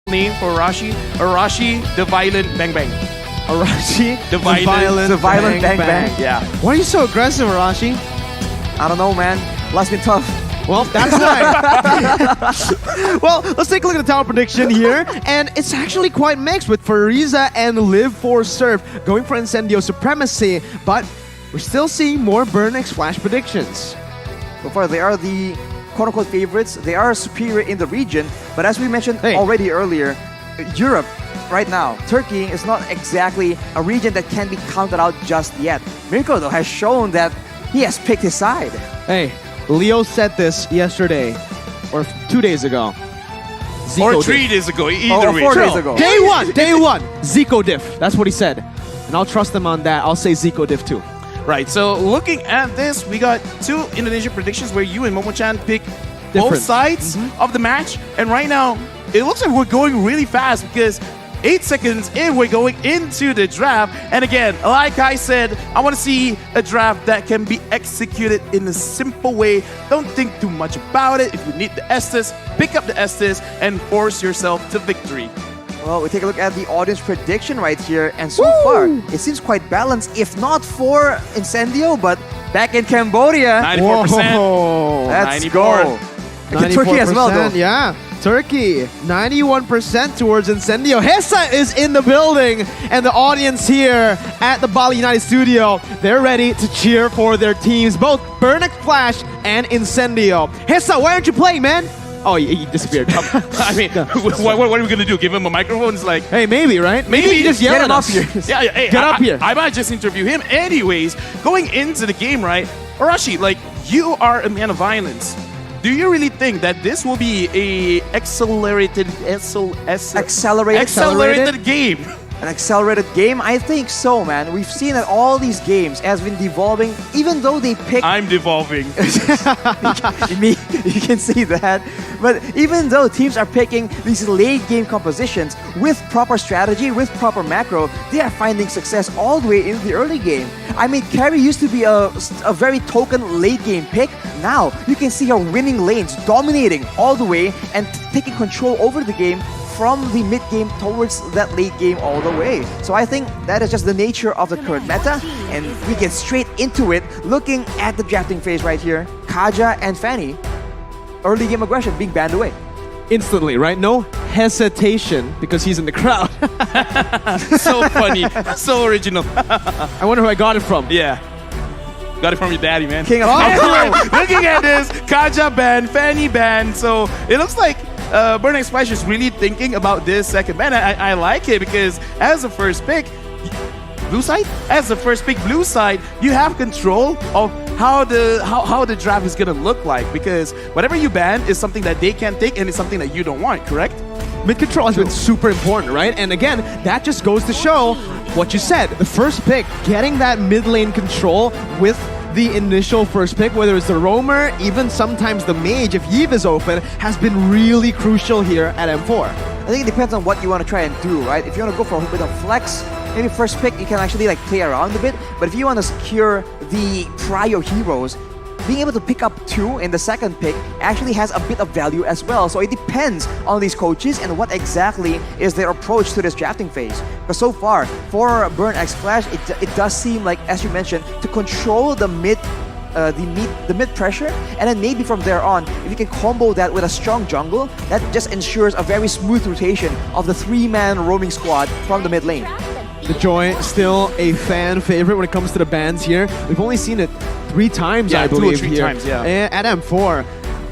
name for Arashi. Arashi, the violent bang bang. Arashi, The violent, bang bang. Yeah. Why are you so aggressive, Arashi? I don't know, man. Life's been tough. Well, that's why. Well, let's take a look at the tower prediction here. And it's actually quite mixed with Fariza and Live for Surf going for Incendio supremacy. But we're still seeing more Burn X Flash predictions. So far, they are the quote-unquote favorites. They are superior in the region. But as we mentioned Hey. already earlier, Europe right now, Turkey is not exactly a region that can be counted out just yet. Mirko, though, has shown that he has picked his side. Hey, Leo said this yesterday, or 2 days ago. Zico Or diff. 3 days ago, either way. 4 days ago. Day one, Zico diff. That's what he said. And I'll trust him on that. I'll say Zico diff too. Right, so looking at this, we got 2 Indonesian predictions where you and Momo-chan pick both Different. sides of the match. And right now, it looks like we're going really fast because 8 seconds in, we're going into the draft. And again, like I said, I want to see a draft that can be executed in a simple way. Don't think too much about it. If you need the Estes, pick up the Estes and force yourself to victory. Well, we take a look at the audience prediction right here, and so far, it seems quite balanced, if not for Incendio, but back in Cambodia. 94%. Whoa. Let's 94. go. And Turkey as well, though. Yeah, Turkey, 91% towards Incendio. Hessa is in the building, and the audience here at the Bali United studio, they're ready to cheer for their teams, both Burn X Flash and Incendio. Hessa, why aren't you playing, man? Oh, he disappeared. I mean, what are we going to do? Give him a microphone? It's like, Hey, maybe, right? Maybe you just yell Get at him up us. here. yeah, hey, Get up here. I might just interview him anyways. Going into the game, right? Arashi, like, you are a man of violence. Do you really think that this will be a accelerated game? An accelerated game? I think so, man. We've seen that all these games has been devolving, even though they pick I'm devolving. me, you can see that. But even though teams are picking these late game compositions with proper strategy, with proper macro, they are finding success all the way in the early game. I mean, Carrie used to be a very token late game pick. Now you can see her winning lanes, dominating all the way and taking control over the game from the mid game towards that late game all the way. So I think that is just the nature of the current meta, and we get straight into it looking at the drafting phase right here. Kaja and Fanny, early game aggression being banned away. Instantly, right? No hesitation because he's in the crowd. So funny. So original. I wonder who I got it from. Yeah. Got it from your daddy, man. King of Anyway, looking at this, Kaja ban, Fanny ban. So it looks like Burn X Flash is really thinking about this second ban. I like it because as the first pick, blue side, blue side, you have control of how the draft is gonna look like, because whatever you ban is something that they can take and it's something that you don't want, correct? Mid control has been super important, right? And again, that just goes to show what you said. The first pick, getting that mid lane control with the initial first pick, whether it's the roamer, even sometimes the mage, if Yves is open, has been really crucial here at M4. I think it depends on what you want to try and do, right? If you want to go for a bit of flex, maybe first pick you can actually like play around a bit. But if you want to secure the prior heroes, being able to pick up 2 in the second pick actually has a bit of value as well. So it depends on these coaches and what exactly is their approach to this drafting phase. But so far, for Burn X Flash, it does seem like, as you mentioned, to control the mid pressure, and then maybe from there on, if you can combo that with a strong jungle, that just ensures a very smooth rotation of the 3-man roaming squad from the mid lane. The Joy, still a fan favorite when it comes to the bans here. We've only seen it 3 times, Yeah, I 2 or believe, 3 here times, yeah. at M4.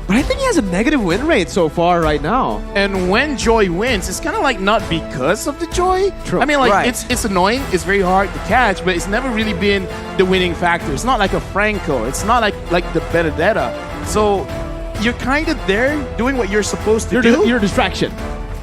But I think he has a negative win rate so far right now. And when Joy wins, it's kind of like not because of the Joy. True. I mean, like, Right. it's annoying, it's very hard to catch, but it's never really been the winning factor. It's not like a Franco, it's not like the Benedetta. So you're kind of there doing what you're supposed to do. You're a distraction.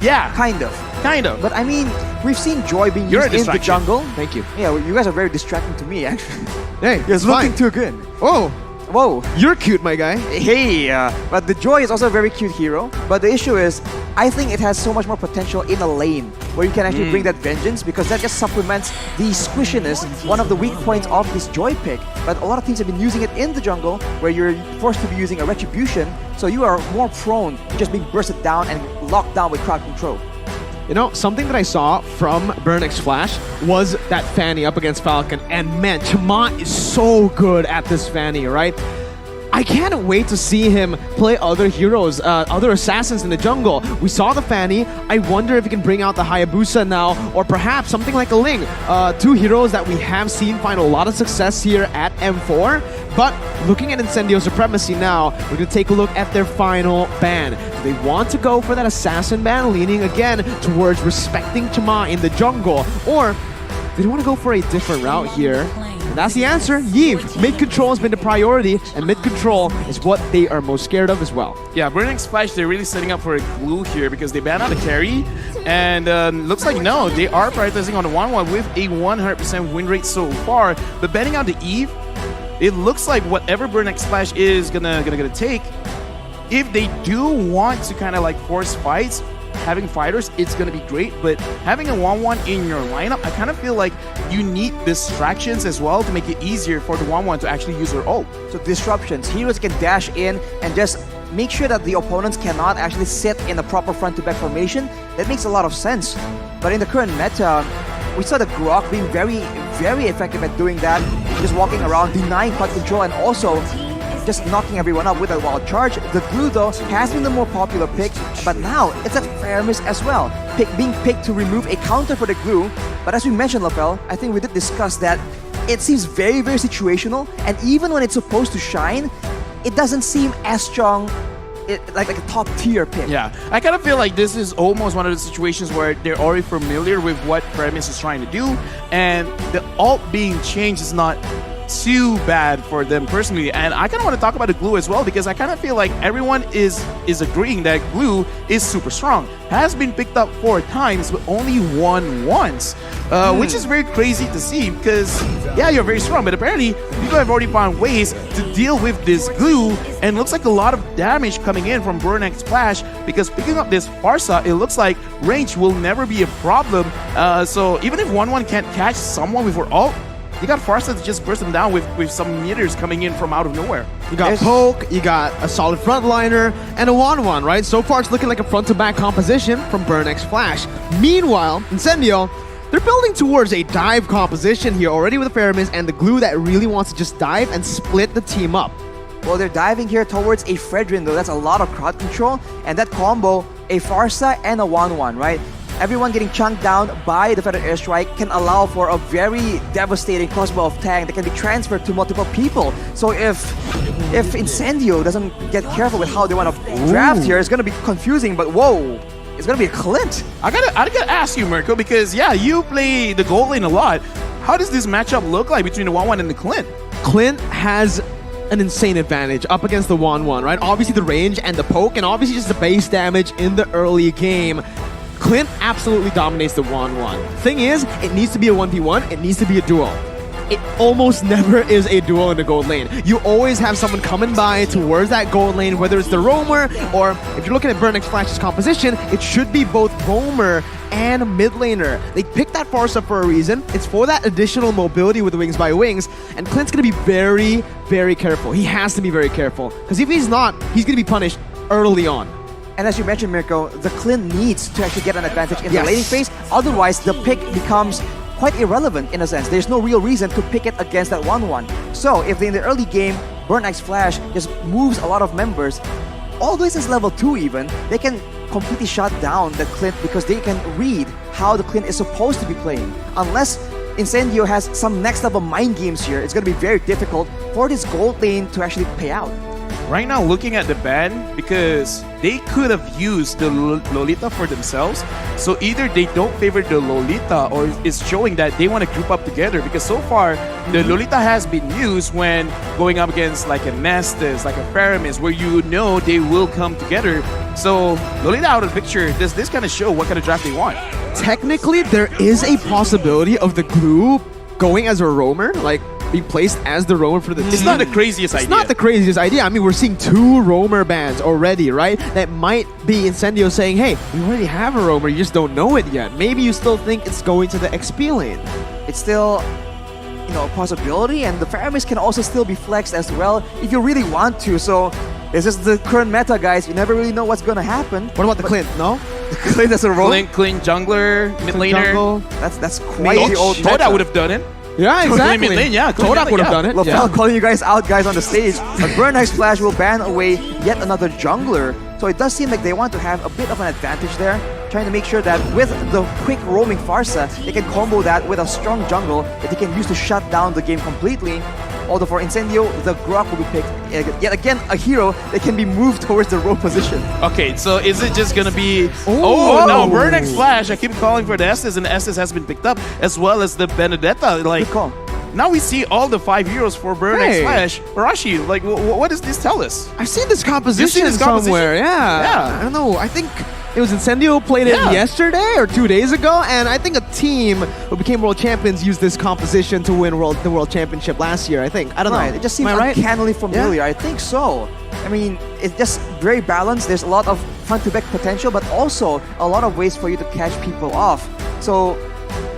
Yeah, Kind of. kind of. But I mean, we've seen Joy being You're a used in the distraction. jungle. Thank you. Yeah, well, you guys are very distracting to me, actually. Hey, You're it's looking fine. too good. Oh, Whoa. you're cute, my guy. Hey, but the Joy is also a very cute hero. But the issue is, I think it has so much more potential in a lane where you can actually bring that vengeance, because that just supplements the squishiness, one of the weak points of this Joy pick. But a lot of teams have been using it in the jungle where you're forced to be using a retribution, so you are more prone to just being bursted down and locked down with crowd control. You know, something that I saw from Burn X Flash was that Fanny up against Falcon, and man, Chama is so good at this Fanny, right? I can't wait to see him play other heroes, other assassins in the jungle. We saw the Fanny. I wonder if he can bring out the Hayabusa now, or perhaps something like a Ling. Two heroes that we have seen find a lot of success here at M4. But looking at Incendio Supremacy now, we're going to take a look at their final ban. Do they want to go for that assassin ban, leaning again towards respecting Chama in the jungle? Or do they want to go for a different route here? And that's the answer. Yves. Mid control has been the priority, and mid control is what they are most scared of as well. Yeah, Burn X Flash, they're really setting up for a glue here because they ban out the carry. And looks like no, they are prioritizing on the 1-1 with a 100% win rate so far. But banning out the Eve, it looks like whatever Burn X Flash is gonna take, if they do want to kind of like force fights, having fighters, it's going to be great, but having a 1-1 in your lineup, I kind of feel like you need distractions as well to make it easier for the 1-1 to actually use their ult. So disruptions, heroes can dash in and just make sure that the opponents cannot actually sit in a proper front-to-back formation. That makes a lot of sense. But in the current meta, we saw the Grok being very, very effective at doing that, just walking around, denying cut control, and also just knocking everyone up with a wild charge. The glue, though, has been the more popular pick, but now it's at Faramis as well, being picked to remove a counter for the glue. But as we mentioned, Lapel, I think we did discuss that it seems very, very situational, and even when it's supposed to shine, it doesn't seem as strong, like a top tier pick. Yeah, I kind of feel like this is almost one of the situations where they're already familiar with what Faramis is trying to do, and the ult being changed is not too bad for them personally. And I kind of want to talk about the glue as well, because I kind of feel like everyone is agreeing that glue is super strong. Has been picked up 4 times but only won once, which is very crazy to see, because yeah, you're very strong, but apparently people have already found ways to deal with this glue, and looks like a lot of damage coming in from Burn X Flash, because picking up this Pharsa, it looks like range will never be a problem. So even if 1-1 can't catch someone with her ult, you got Pharsa to just burst them down with some meters coming in from out of nowhere. You got Poke, you got a solid frontliner, and a 1-1, right? So far, it's looking like a front-to-back composition from Burn X Flash. Meanwhile, Incendio, they're building towards a dive composition here already with the Faramis and the glue that really wants to just dive and split the team up. Well, they're diving here towards a Fredrin, though. That's a lot of crowd control, and that combo, a Pharsa and a 1-1, right? Everyone getting chunked down by the Feather Airstrike can allow for a very devastating crossbow of Tang that can be transferred to multiple people. So if Incendio doesn't get careful with how they want to draft here, it's going to be confusing, but whoa, it's going to be a Clint. I gotta ask you, Mirko, because yeah, you play the gold lane a lot. How does this matchup look like between the 1-1 and the Clint? Clint has an insane advantage up against the 1-1, right? Obviously the range and the poke, and obviously just the base damage in the early game. Clint absolutely dominates the 1-1. Thing is, it needs to be a 1v1, it needs to be a duel. It almost never is a duel in the gold lane. You always have someone coming by towards that gold lane, whether it's the roamer, or if you're looking at Burn X Flash's composition, it should be both roamer and mid laner. They picked that Pharsa for a reason. It's for that additional mobility with the Wings by Wings, and Clint's gonna be very, very careful. He has to be very careful, because if he's not, he's gonna be punished early on. And as you mentioned, Mirko, the Clint needs to actually get an advantage in the laning phase. Otherwise, the pick becomes quite irrelevant in a sense. There's no real reason to pick it against that 1-1. So if in the early game, Burn X Flash just moves a lot of members, all the way since level 2 even, they can completely shut down the Clint because they can read how the Clint is supposed to be playing. Unless Incendio has some next level mind games here, it's going to be very difficult for this gold lane to actually pay out. Right now, looking at the ban, because they could have used the Lolita for themselves, so either they don't favor the Lolita or it's showing that they want to group up together, because so far the Lolita has been used when going up against like a Nestus, like a Faramis, where you know they will come together. So Lolita out of the picture, does this kind of show what kind of draft they want? Technically, there is a possibility of the glue going as a roamer, like being placed as the roamer for the team. It's not the craziest idea. It's not the craziest idea. I mean, we're seeing 2 roamer bans already, right? That might be Incendio saying, hey, we already have a roamer, you just don't know it yet. Maybe you still think it's going to the XP lane. It's still, you know, a possibility, and the Faramis can also still be flexed as well if you really want to. So this is the current meta, guys. You never really know what's going to happen. What about the Clint, no? Clint as a role. Clint jungler, mid laner. Jungle. That's quite the old Toda meta. would have done it. Yeah, exactly. Mid lane, yeah. Todak would have done it. Lafel Yeah. calling you guys out, guys, on the stage. But Burn X Flash will ban away yet another jungler. So it does seem like they want to have a bit of an advantage there, trying to make sure that with the quick roaming Pharsa, they can combo that with a strong jungle that they can use to shut down the game completely. Although for Incendio, the Grok will be picked. Yet again, a hero that can be moved towards the roam position. Okay, so is it just gonna be... Oh. Oh, no, Burn X Flash. I keep calling for the Estes, and the Estes has been picked up, as well as the Benedetta. Like, Good call. now we see all the 5 heroes for Burn Hey. X Flash. Arashi, like, what does this tell us? I've seen this composition You've seen this composition? somewhere. Yeah. Yeah. I don't know. I think it was Incendio played it Yeah. yesterday or 2 days ago, and I think a team who became world champions used this composition to win the world championship last year. I think. I don't Right, know. it just seems Am I right? uncannily familiar. I think so. I mean, it's just very balanced. There's a lot of front-to-back potential, but also a lot of ways for you to catch people off. So,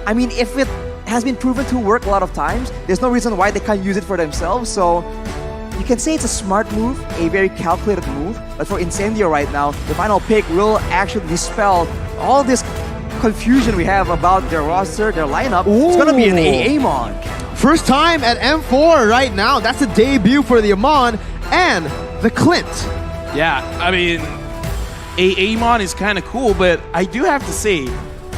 I mean, if it has been proven to work a lot of times, there's no reason why they can't use it for themselves. So, you can say it's a smart move, a very calculated move, but for Incendio right now, the final pick will actually dispel all this confusion we have about their roster, their lineup. It's gonna be an Ooh. Amon. First time at M4 right now. That's a debut for the Amon and the Clint. Yeah, I mean, Amon is kind of cool, but I do have to say,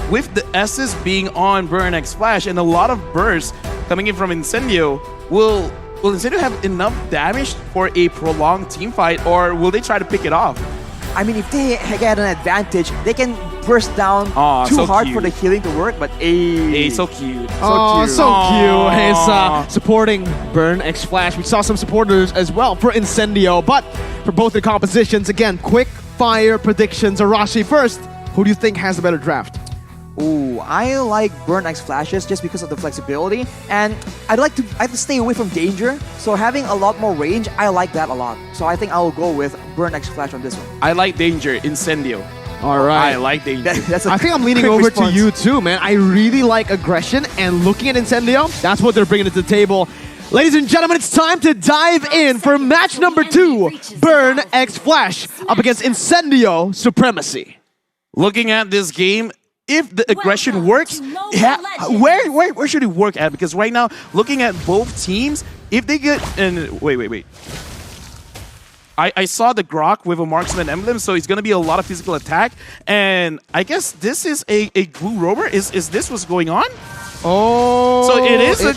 with the S's being on Burn X Flash and a lot of bursts coming in from Incendio, will Incendio have enough damage for a prolonged team fight, or will they try to pick it off? I mean, if they get an advantage, they can burst down Aw, too so hard cute. for the healing to work, but Hey, so cute. Oh, cute. so Aw. cute. He's supporting Burn X Flash. We saw some supporters as well for Incendio, but for both the compositions, again, quick fire predictions. Arashi first. Who do you think has the better draft? Ooh, I like Burn X Flashes just because of the flexibility, and I like to stay away from danger. So having a lot more range, I like that a lot. So I think I will go with Burn X Flash on this one. I like Danger, Incendio. All right. I like Danger. That's a I think I'm leaning quick over response. to you too, man. I really like aggression, and looking at Incendio, that's what they're bringing to the table. Ladies and gentlemen, it's time to dive in for match number 2, Burn X Flash up against Incendio Supremacy. Looking at this game, if the aggression Welcome works, to Mobile yeah, Legends. where should it work at? Because right now, looking at both teams, if they get and wait. I saw the Grok with a marksman emblem, so it's gonna be a lot of physical attack, and I guess this is a glue roamer. Is this what's going on? Oh, So it is a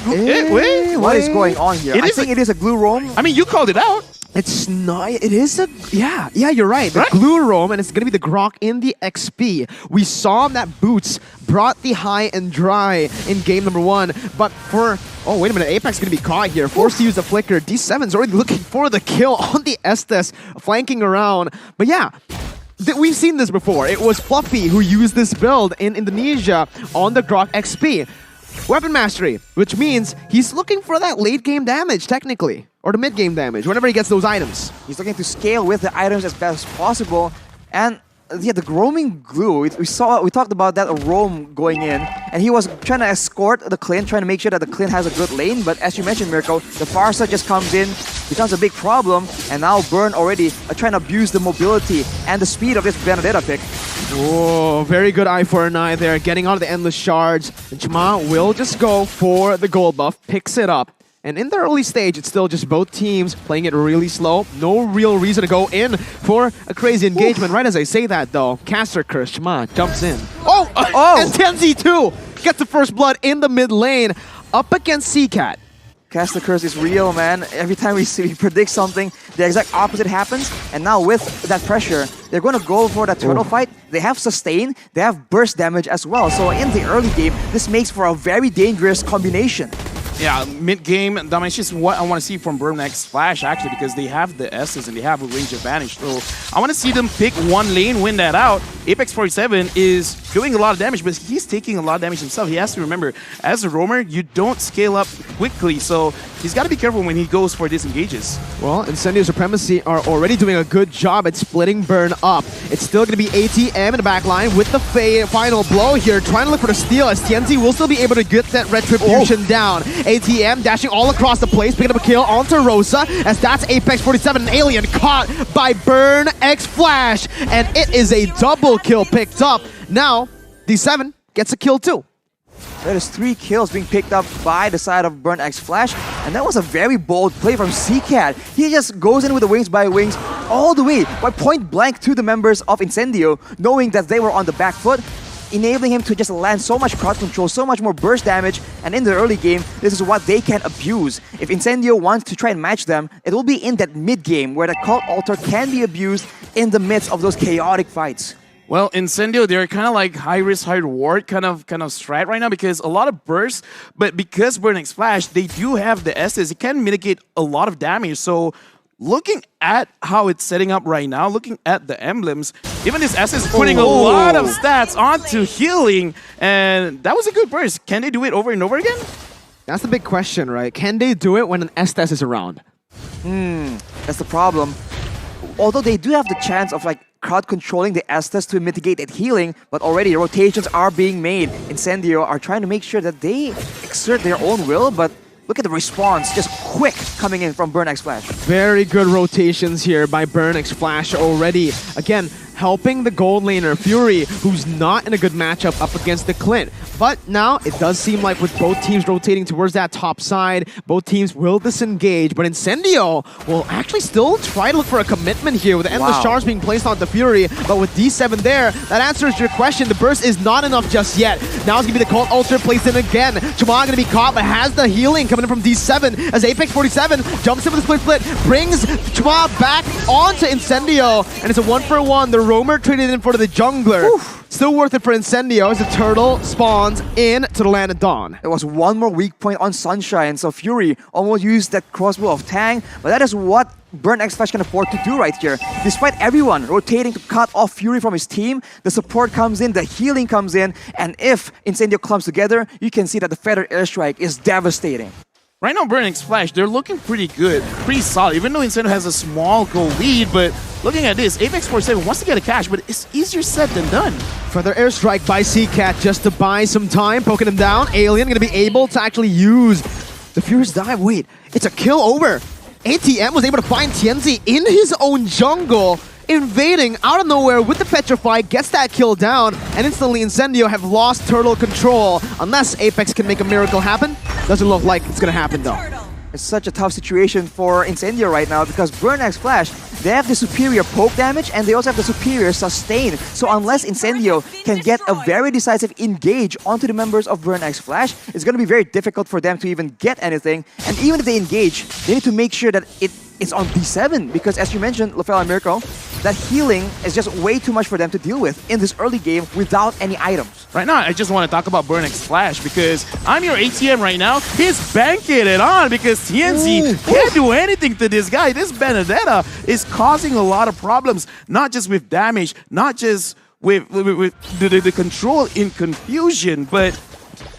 wait. What is going on here? It I is think a- it is a glue roam. I mean, you called it out. It's not. It is a. Yeah, you're right. The Right? glue roam, and it's gonna be the Grok in the XP. We saw that Boots brought the high and dry in game number 1, but for wait a minute, Apex gonna be caught here, forced to use the flicker. D7's already looking for the kill on the Estes, flanking around. But yeah. We've seen this before. It was Fluffy who used this build in Indonesia on the Grok XP. Weapon mastery, which means he's looking for that late game damage, technically, or the mid game damage, whenever he gets those items. He's looking to scale with the items as best as possible, and yeah, the roaming glue. We talked about that roam going in, and he was trying to escort the Clint, trying to make sure that the Clint has a good lane. But as you mentioned, Mirko, the Pharsa just comes in, becomes a big problem, and now Burn already trying to abuse the mobility and the speed of this Benedetta pick. Oh, very good eye for an eye there, getting out of the endless shards. And Chima will just go for the gold buff, picks it up. And in the early stage, it's still just both teams playing it really slow. No real reason to go in for a crazy engagement. Right as I say that, though, Caster Curse, Chima jumps in. Oh! And Tenzi too gets the first blood in the mid lane up against Seacat. Cast the Curse is real, man. Every time we predict something, the exact opposite happens. And now with that pressure, they're going to go for that turtle fight. They have sustain, they have burst damage as well. So in the early game, this makes for a very dangerous combination. Yeah, mid-game, that's just what I want to see from Burn X Flash, actually, because they have the S's and they have a range advantage. So I want to see them pick one lane, win that out. Apex 47 is doing a lot of damage, but he's taking a lot of damage himself. He has to remember, as a roamer, you don't scale up quickly, so he's got to be careful when he goes for disengages. Well, Incendio Supremacy are already doing a good job at splitting Burn up. It's still going to be ATM in the back line with the final blow here, trying to look for the steal as Tienzi will still be able to get that Retribution down. ATM dashing all across the place, picking up a kill onto Rosa, as that's Apex 47, an Alien caught by Burn X Flash, and it is a double kill picked up. Now, D7 gets a kill too. That is 3 kills being picked up by the side of Burn X Flash, and that was a very bold play from CCAT. He just goes in with the wings by wings all the way, by point blank to the members of Incendio, knowing that they were on the back foot, enabling him to just land so much crowd control, so much more burst damage, and in the early game, this is what they can abuse. If Incendio wants to try and match them, it will be in that mid game where the Cult Altar can be abused in the midst of those chaotic fights. Well, Incendio, they're kind of like high risk, high reward kind of strat right now because a lot of bursts, but because Burn X Flash, they do have the S's, it can mitigate a lot of damage. So looking at how it's setting up right now, looking at the emblems, even this S is putting a lot of stats onto healing, and that was a good burst. Can they do it over and over again? That's the big question, right? Can they do it when an Estes is around? That's the problem. Although they do have the chance of like crowd controlling the Estes to mitigate that healing, but already rotations are being made. Incendio are trying to make sure that they exert their own will, but look at the response, just quick coming in from Burn X Flash. Very good rotations here by Burn X Flash already. Again, helping the gold laner Fury, who's not in a good matchup up against the Clint. But now it does seem like with both teams rotating towards that top side, both teams will disengage, but Incendio will actually still try to look for a commitment here with endless charge being placed on the Fury. But with D7 there, that answers your question. The burst is not enough just yet. Now it's gonna be the Cult Ultra placed in again. Chama gonna be caught, but has the healing coming in from D7 as Apex 47 jumps in with the split, brings Chama back onto Incendio, and it's a 1-for-1. The Roamer traded in for the jungler. Oof. Still worth it for Incendio as the turtle spawns in to the land of Dawn. There was one more weak point on Sunshine, so Fury almost used that crossbow of Tang, but that is what Burn X Flash can afford to do right here. Despite everyone rotating to cut off Fury from his team, the support comes in, the healing comes in, and if Incendio clumps together, you can see that the Feather Airstrike is devastating. Right now, Burn X Flash, they're looking pretty good, pretty solid, even though Incendio has a small goal lead, but looking at this, Apex 47 wants to get a cash, but it's easier said than done. Feather Airstrike by CCAT just to buy some time, poking him down. Alien gonna be able to actually use the Furious Dive. Wait, it's a kill over. ATM was able to find Tianzi in his own jungle, invading out of nowhere with the Petrify, gets that kill down, and instantly Incendio have lost turtle control. Unless Apex can make a miracle happen, doesn't look like it's gonna happen though. It's such a tough situation for Incendio right now because Burn X Flash, they have the superior poke damage and they also have the superior sustain. So unless Incendio can get a very decisive engage onto the members of Burn X Flash, it's going to be very difficult for them to even get anything. And even if they engage, they need to make sure that it's on D7 because as you mentioned, Lafell and Mirko, that healing is just way too much for them to deal with in this early game without any items. Right now, I just want to talk about Burn X Flash because I'm your ATM right now. He's banking it on because TNZ can't do anything to this guy. This Benedetta is causing a lot of problems, not just with damage, not just with the control in confusion, but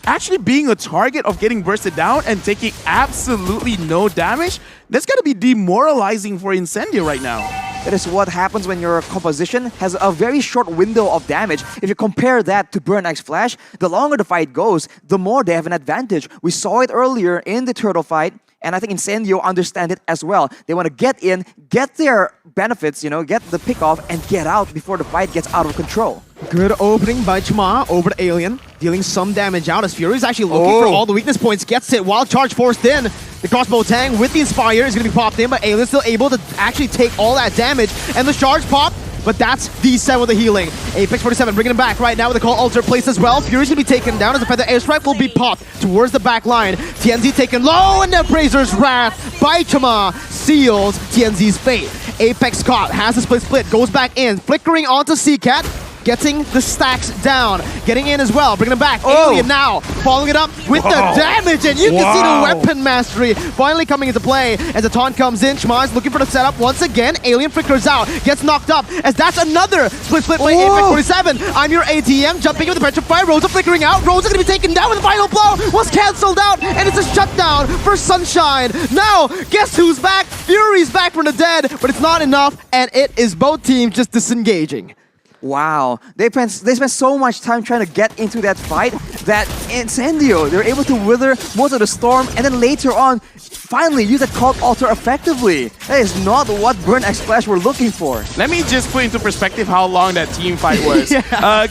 actually being a target of getting bursted down and taking absolutely no damage. That's going to be demoralizing for Incendio right now. That is what happens when your composition has a very short window of damage. If you compare that to Burn X Flash, the longer the fight goes, the more they have an advantage. We saw it earlier in the turtle fight, and I think Incendio understand it as well. They want to get in, get their benefits, you know, get the pick off, and get out before the fight gets out of control. Good opening by Chama over to Alien, dealing some damage out as Fury's actually looking for all the weakness points, gets it, wild charge forced in. The crossbow Tang with the Inspire is going to be popped in, but Alien's still able to actually take all that damage, and the charge pop, but that's D7 with the healing. Apex 47 bringing him back right now with the Call Altar place as well. Fury's going to be taken down as the Feather Airstrike will be popped towards the back line. TNZ taken low, and the Brazer's Wrath by Chama seals TNZ's fate. Apex caught, has the split, goes back in, flickering onto CCAT. Getting the stacks down, getting in as well, bringing him back. Alien now, following it up with the damage, and you can see the weapon mastery finally coming into play as the taunt comes in. Shmaz looking for the setup once again. Alien flickers out, gets knocked up, as that's another split by Apex 47. I'm your ATM, jumping in with the Petrify. Rosa flickering out. Rosa gonna be taken down with the final blow. Was cancelled out, and it's a shutdown for Sunshine. Now, guess who's back? Fury's back from the dead, but it's not enough, and it is both teams just disengaging. Wow, they spent so much time trying to get into that fight that Incendio, they were able to wither most of the storm and then later on finally use that Cult Altar effectively. That is not what Burn X Splash were looking for. Let me just put into perspective how long that team fight was.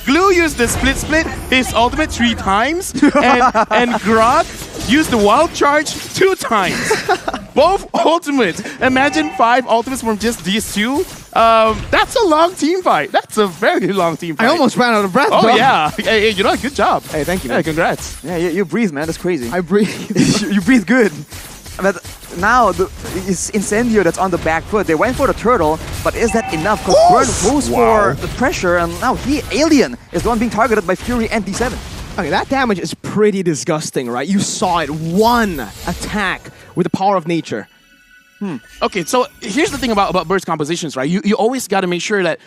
Glue used the split, his ultimate 3 times, and Grog used the wild charge 2 times. Both ultimates. Imagine 5 ultimates from just these 2. That's a long team fight. That's a very long team fight. I almost ran out of breath. Oh bro. yeah. Hey, you know, good job. Hey, thank you. Yeah, Man. congrats. Yeah, you breathe, man. That's crazy. I breathe. You breathe good. But now it's Incendio that's on the back foot. They went for the turtle, but is that enough? Because Burn goes for the pressure, and now Alien is the one being targeted by Fury and D7. Okay, that damage is pretty disgusting, right? You saw it. 1 attack with the power of nature. Okay, so here's the thing about Bird's compositions, right? You always got to make sure that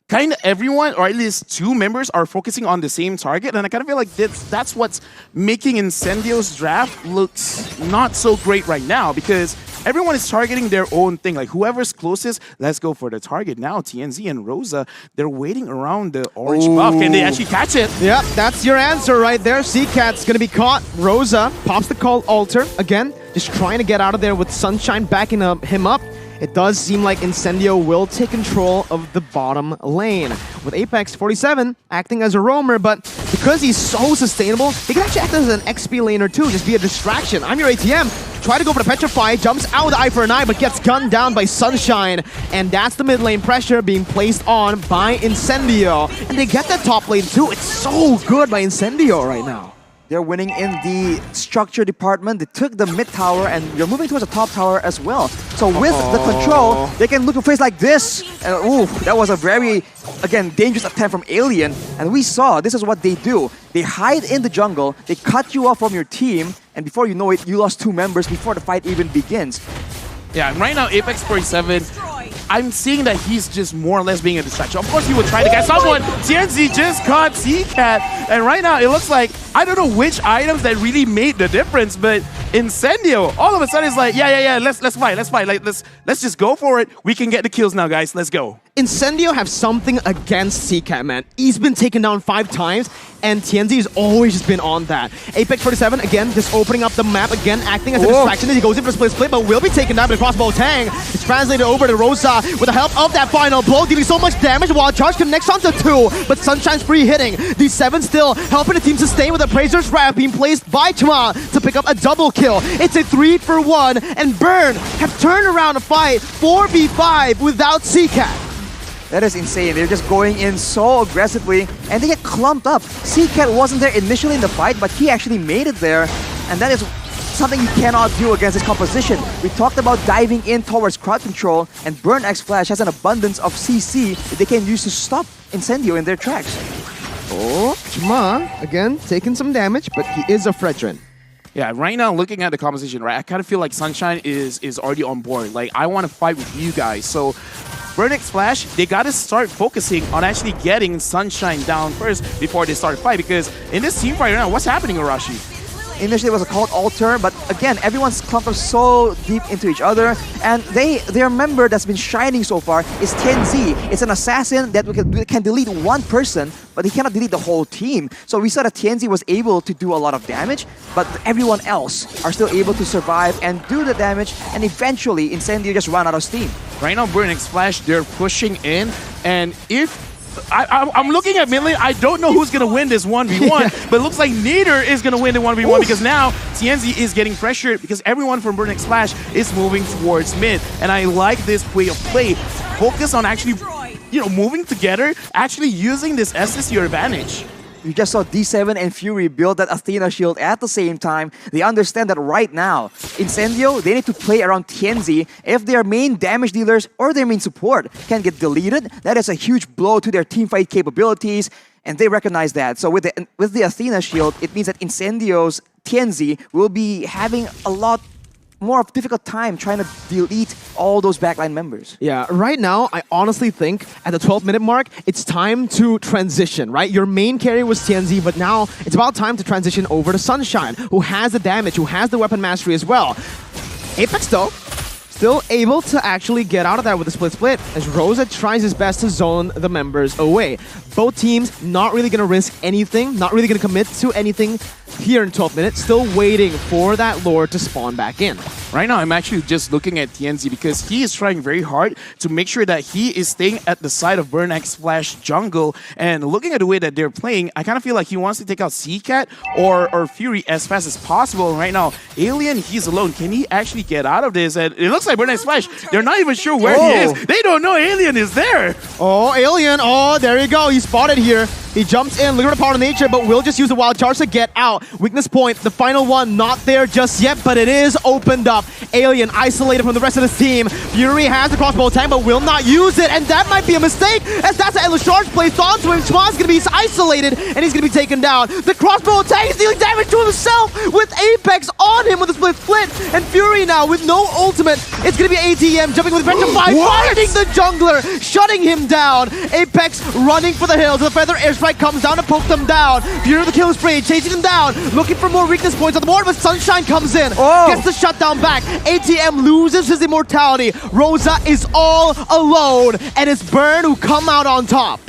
kind of everyone, or at least 2 members, are focusing on the same target, and I kind of feel like that's what's making Incendio's draft looks not so great right now, because everyone is targeting their own thing. Like, whoever's closest, let's go for the target. Now, TNZ and Rosa, they're waiting around the orange buff. Can they actually catch it? Yep, that's your answer right there. Seacat's gonna be caught. Rosa pops the Cult Altar. Again, just trying to get out of there with Sunshine backing him up. It does seem like Incendio will take control of the bottom lane, with Apex 47 acting as a roamer, but because he's so sustainable, he can actually act as an XP laner too, just be a distraction. I'm your ATM. Try to go for the Petrify, jumps out with the Eye for an Eye, but gets gunned down by Sunshine. And that's the mid lane pressure being placed on by Incendio. And they get that top lane too. It's so good by Incendio right now. They're winning in the structure department. They took the mid tower and they're moving towards the top tower as well. So with the control, they can look to face like this. And ooh, that was a very, again, dangerous attempt from Alien. And we saw this is what they do. They hide in the jungle, they cut you off from your team, and before you know it, you lost 2 members before the fight even begins. Yeah, right now, Apex 47, I'm seeing that he's just more or less being a distraction. Of course, he would try to get someone. TNZ just caught Seacat, and right now, it looks like, I don't know which items that really made the difference, but Incendio, all of a sudden, is like, yeah, let's fight. Like, let's just go for it. We can get the kills now, guys. Let's go. Incendio have something against Seacat, man. He's been taken down 5 times, and TNZ has always just been on that. Apex 47, again, just opening up the map, again, acting as a distraction as he goes in for the split, but will be taken down by the crossbow Tang. It's translated over to Rosa with the help of that final blow, dealing so much damage while Charge connects onto 2, but Sunshine's free hitting. D7 still helping the team sustain with a Appraiser's Wrap being placed by Chuma to pick up a double kill. It's a 3-for-1, and Burn have turned around a fight 4v5 without Seacat. That is insane. They're just going in so aggressively and they get clumped up. Seacat wasn't there initially in the fight, but he actually made it there. And that is something you cannot do against his composition. We talked about diving in towards crowd control, and Burn X Splash has an abundance of CC that they can use to stop Incendio in their tracks. Oh, Chuma, again, taking some damage, but he is a Fredrin. Yeah, right now, looking at the composition, right, I kind of feel like Sunshine is already on board. Like, I want to fight with you guys. So, Burn X Splash, they got to start focusing on actually getting Sunshine down first before they start fight. Because in this team fight right now, what's happening, Arashi? Initially it was a Cult Altar, but again, everyone's clumped up so deep into each other, and their member that's been shining so far is TNZ. It's an assassin that can delete 1 person, but he cannot delete the whole team. So we saw that TNZ was able to do a lot of damage, but everyone else are still able to survive and do the damage, and eventually Incendio just ran out of steam. Right now, Burn X Splash, they're pushing in, and if I'm looking at mid lane. I don't know who's going to win this 1v1, but it looks like neither is going to win the 1v1 because now TNZ is getting pressured because everyone from Burn X Splash is moving towards mid. And I like this way of play. Focus on actually, moving together, actually using this S to your advantage. You just saw D7 and Fury build that Athena shield at the same time. They understand that right now, Incendio, they need to play around TNZ. If their main damage dealers or their main support can get deleted, that is a huge blow to their teamfight capabilities, and they recognize that. So with the Athena shield, it means that Incendio's TNZ will be having a lot more of a difficult time trying to delete all those backline members. Yeah, right now, I honestly think at the 12-minute mark, it's time to transition, right? Your main carry was TNZ, but now it's about time to transition over to Sunshine, who has the damage, who has the weapon mastery as well. Apex, though, still able to actually get out of that with a split as Rosa tries his best to zone the members away. Both teams not really going to risk anything, not really going to commit to anything here in 12 minutes, still waiting for that Lord to spawn back in. Right now, I'm actually just looking at TNZ because he is trying very hard to make sure that he is staying at the side of Burn X Splash jungle. And looking at the way that they're playing, I kind of feel like he wants to take out Seacat or Fury as fast as possible. And right now, Alien, he's alone. Can he actually get out of this? And it looks like Burn X Splash, they're not even sure where he is. They don't know Alien is there. Oh, Alien. Oh, there you go. He's spotted here. He jumps in, looking at the power of nature, but will just use the wild charge to get out. Weakness point, the final one, not there just yet, but it is opened up. Alien isolated from the rest of the team. Fury has the crossbow attack, but will not use it, and that might be a mistake, as that's an endless charge placed onto him. Schwan's gonna be isolated, and he's gonna be taken down. The crossbow attack is dealing damage to himself with Apex on him with a split, and Fury now with no ultimate. It's gonna be ATM jumping with Vector 5, finding the jungler, shutting him down. Apex running for the hills. The Feather Airstrike comes down to poke them down. Fury with the kill spree, chasing them down, looking for more weakness points on the board, but Sunshine comes in, gets the shutdown back. ATM loses his immortality. Rosa is all alone, and it's Burn who come out on top.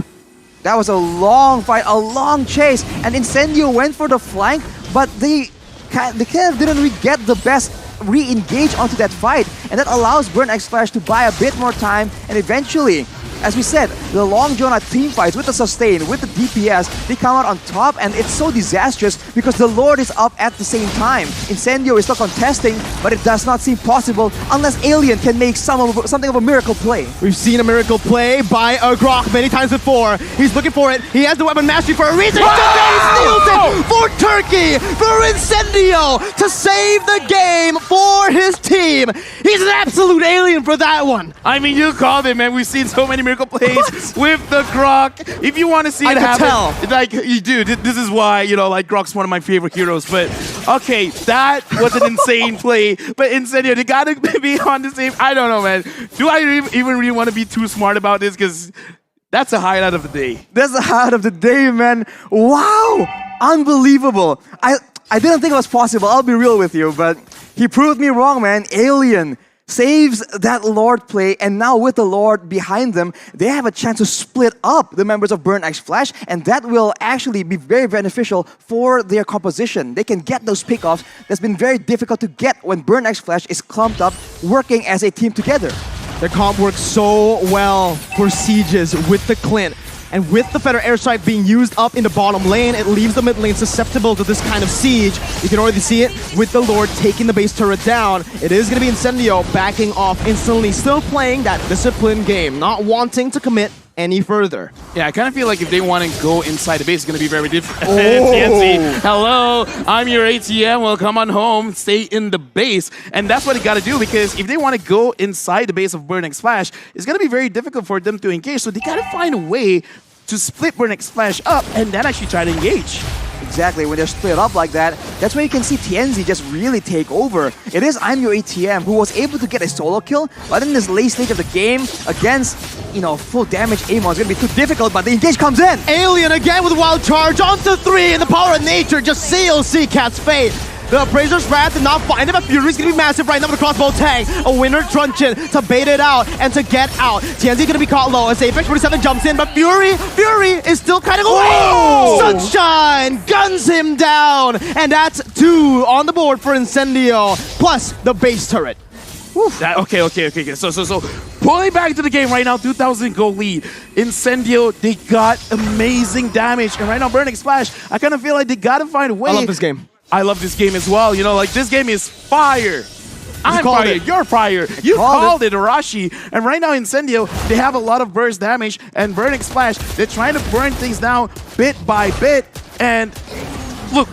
That was a long fight, a long chase, and Incendio went for the flank, but they kind of didn't really get the best re-engage onto that fight, and that allows Burn X Splash to buy a bit more time, and eventually, as we said, the long Jonah team fights with the sustain, with the DPS, they come out on top, and it's so disastrous because the Lord is up at the same time. Incendio is still contesting, but it does not seem possible unless Alien can make something of a miracle play. We've seen a miracle play by Grok many times before. He's looking for it. He has the weapon mastery for a reason. He steals it for Turkey, for Incendio to save the game for his team. He's an absolute alien for that one. I mean, you called it, man. We've seen so many miracle plays with the Grok. If you want to see it happen, like you do, this is why, you know, like Grok's one of my favorite heroes. But okay, that was an insane play. But Incendio, they gotta be on the same. I don't know, man. Do I even really want to be too smart about this? Because that's a highlight of the day. That's the highlight of the day, man. Wow, unbelievable. I didn't think it was possible. I'll be real with you, but he proved me wrong, man. Alien saves that Lord play, and now with the Lord behind them, they have a chance to split up the members of Burn X Splash, and that will actually be very beneficial for their composition. They can get those pickoffs that's been very difficult to get when Burn X Splash is clumped up, working as a team together. Their comp works so well for sieges with the Clint. And with the Feather Airstrike being used up in the bottom lane, it leaves the mid lane susceptible to this kind of siege. You can already see it with the Lord taking the base turret down. It is going to be Incendio backing off instantly, still playing that disciplined game, not wanting to commit any further. Yeah, I kind of feel like if they want to go inside the base, it's going to be very different. TNC, hello, I'm your ATM. Well, come on home, stay in the base. And that's what they got to do, because if they want to go inside the base of Burn X Splash, it's going to be very difficult for them to engage. So they got to find a way to split Burn X Splash up and then actually try to engage. Exactly, when they're split up like that, that's when you can see TNZ just really take over. It is I'm Your ATM who was able to get a solo kill, but in this late stage of the game, against, you know, full damage Amon is going to be too difficult, but the engage comes in. Alien again with a wild charge onto 3, and the power of nature just seals Seacat's fate. The Appraiser's Wrath did not find him, but Fury's gonna be massive right now with the crossbow tag. A winner truncheon to bait it out and to get out. TNZ gonna be caught low as Apex 47 jumps in, but Fury is still kind of away. Sunshine guns him down, and that's 2 on the board for Incendio, plus the base turret. Okay. So pulling back to the game right now, 2,000 goal lead. Incendio, they got amazing damage, and right now Burn X Splash, I kind of feel like they gotta find a way. I love this game. I love this game as well. You know, like, this game is fire. I'm fire, you're fire. You called it, Arashi. And right now, Incendio, they have a lot of burst damage, and Burn X Splash, they're trying to burn things down bit by bit. And look,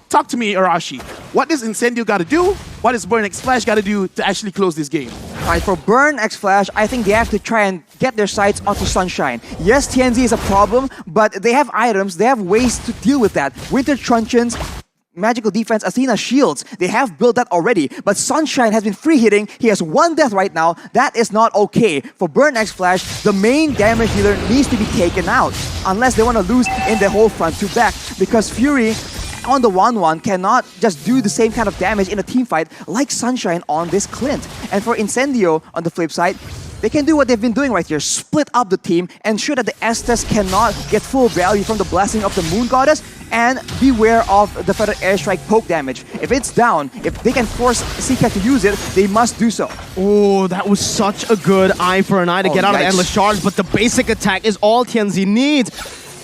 talk to me, Arashi. What does Incendio got to do? What does Burn X Splash got to do to actually close this game? Alright, for Burn X Splash, I think they have to try and get their sights onto Sunshine. Yes, TNZ is a problem, but they have items, they have ways to deal with that. Winter Truncheons, Magical Defense, Athena Shields, they have built that already, but Sunshine has been free hitting. He has 1 death right now. That is not okay. For Burn X Splash, the main damage dealer needs to be taken out, unless they want to lose in the whole front to back, because Fury on the 1-1 cannot just do the same kind of damage in a team fight like Sunshine on this Clint. And for Incendio, on the flip side, they can do what they've been doing right here, split up the team, ensure that the Estes cannot get full value from the blessing of the Moon Goddess, and beware of the Feather Airstrike poke damage. If it's down, if they can force Seacat to use it, they must do so. Oh, that was such a good eye for an eye to get out of the yikes. Endless Charge, but the basic attack is all Tianzi needs.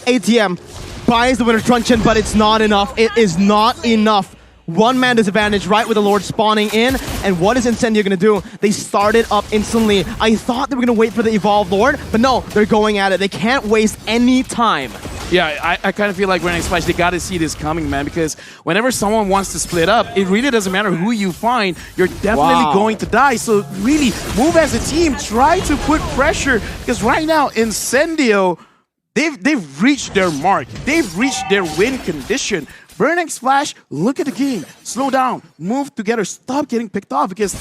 ATM buys the Winter Truncheon, but it's not enough. It is not enough. One-man disadvantage right with the Lord spawning in. And what is Incendio going to do? They started up instantly. I thought they were going to wait for the Evolved Lord, but no, they're going at it. They can't waste any time. Yeah, I kind of feel like Burning Splash, they got to see this coming, man, because whenever someone wants to split up, it really doesn't matter who you find, you're definitely going to die. So really, move as a team, try to put pressure, because right now, Incendio, they've reached their mark. They've reached their win condition. Burning Splash, look at the game. Slow down, move together, stop getting picked off, because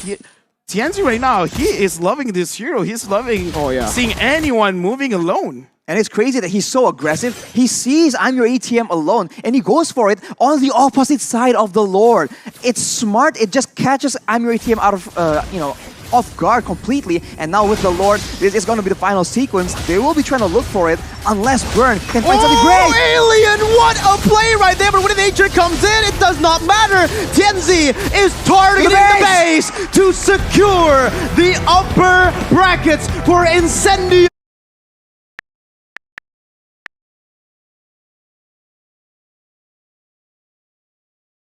Tianzi right now, he is loving this hero. He's loving seeing anyone moving alone. And it's crazy that he's so aggressive. He sees I'm your ATM alone, and he goes for it on the opposite side of the Lord. It's smart. It just catches I'm your ATM out of, off guard completely. And now with the Lord, this is going to be the final sequence. They will be trying to look for it unless Burn can find something great. Alien! What a play right there! But when nature comes in, it does not matter. Tianzi is targeting the base to secure the upper brackets for Incendio.